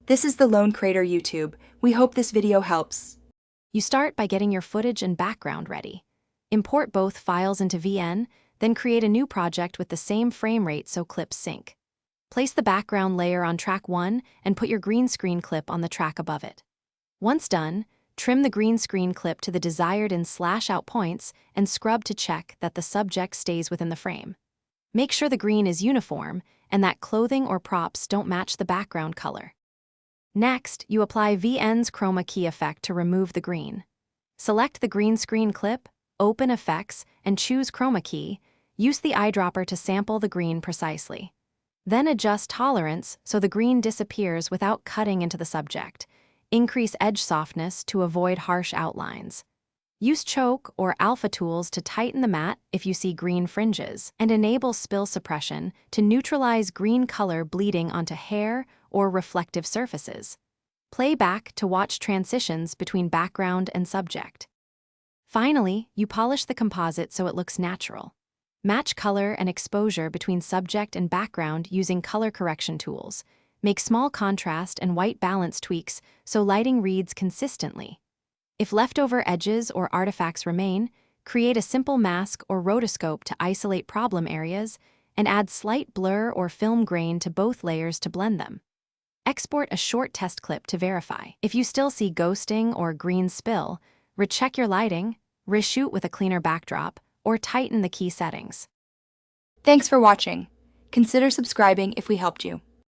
This is the Lone Crater YouTube. We hope this video helps. You start by getting your footage and background ready. Import both files into VN, then create a new project with the same frame rate so clips sync. Place the background layer on track 1 and put your green screen clip on the track above it. Once done, trim the green screen clip to the desired and slash out points and scrub to check that the subject stays within the frame. Make sure the green is uniform and that clothing or props don't match the background color. Next, you apply VN's chroma key effect to remove the green. Select the green screen clip, open Effects, and choose Chroma Key. Use the eyedropper to sample the green precisely. Then adjust tolerance so the green disappears without cutting into the subject. Increase edge softness to avoid harsh outlines. Use choke or alpha tools to tighten the matte if you see green fringes, and enable spill suppression to neutralize green color bleeding onto hair or reflective surfaces. Play back to watch transitions between background and subject. Finally, you polish the composite so it looks natural. Match color and exposure between subject and background using color correction tools. Make small contrast and white balance tweaks so lighting reads consistently. If leftover edges or artifacts remain, create a simple mask or rotoscope to isolate problem areas and add slight blur or film grain to both layers to blend them. Export a short test clip to verify. If you still see ghosting or green spill, recheck your lighting, reshoot with a cleaner backdrop, or tighten the key settings. Thanks for watching. Consider subscribing if we helped you.